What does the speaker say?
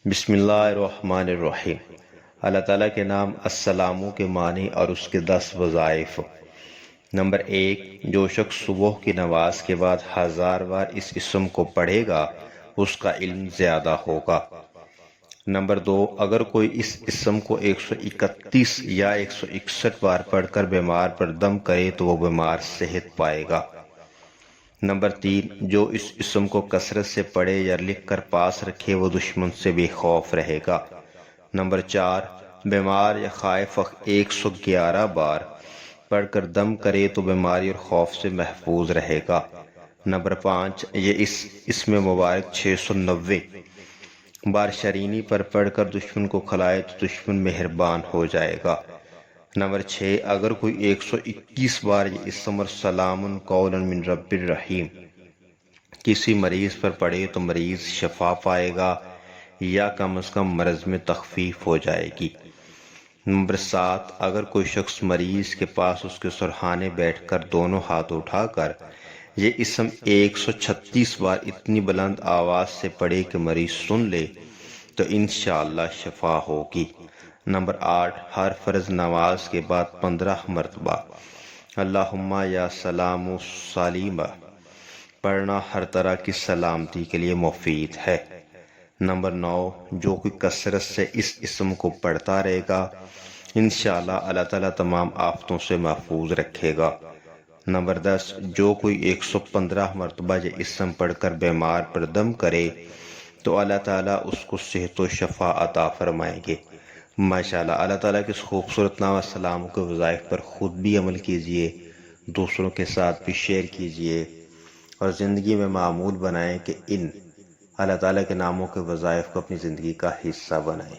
بسم اللہ الرحمن الرحیم۔ اللہ تعالیٰ کے نام السلاموں کے معنی اور اس کے 10 وظائف۔ نمبر 1، جو شخص صبح کی نماز کے بعد 1000 بار اس اسم کو پڑھے گا اس کا علم زیادہ ہوگا۔ نمبر 2، اگر کوئی اس اسم کو 131 یا 161 بار پڑھ کر بیمار پر دم کرے تو وہ بیمار صحت پائے گا۔ نمبر 3، جو اس اسم کو کثرت سے پڑھے یا لکھ کر پاس رکھے وہ دشمن سے بے خوف رہے گا۔ نمبر 4، بیمار یا خائف 111 بار پڑھ کر دم کرے تو بیماری اور خوف سے محفوظ رہے گا۔ نمبر 5، یہ اسم مبارک 690 بار شرینی پر پڑھ کر دشمن کو کھلائے تو دشمن مہربان ہو جائے گا۔ نمبر 6، اگر کوئی 121 بار یہ اسم اور سلام قولا من رب الرحیم کسی مریض پر پڑھے تو مریض شفا پائے گا یا کم از کم مرض میں تخفیف ہو جائے گی۔ نمبر 7، اگر کوئی شخص مریض کے پاس اس کے سرحانے بیٹھ کر دونوں ہاتھ اٹھا کر یہ اسم 136 بار اتنی بلند آواز سے پڑھے کہ مریض سن لے تو انشاءاللہ شفا ہوگی۔ نمبر 8، ہر فرض نماز کے بعد 15 مرتبہ اللہم یا سلام سلیمہ پڑھنا ہر طرح کی سلامتی کے لیے مفید ہے۔ نمبر 9، جو کوئی کثرت سے اس اسم کو پڑھتا رہے گا انشاءاللہ اللہ تعالیٰ تمام آفتوں سے محفوظ رکھے گا۔ نمبر 10، جو کوئی 115 مرتبہ یہ اسم پڑھ کر بیمار پر دم کرے تو اللہ تعالیٰ اس کو صحت و شفا عطا فرمائیں گے۔ ماشاءاللہ، اللہ تعالیٰ کے اس خوبصورت نام السلام کے وظائف پر خود بھی عمل کیجئے، دوسروں کے ساتھ بھی شیئر کیجئے اور زندگی میں معمول بنائیں کہ ان اللہ تعالیٰ کے ناموں کے وظائف کو اپنی زندگی کا حصہ بنائیں۔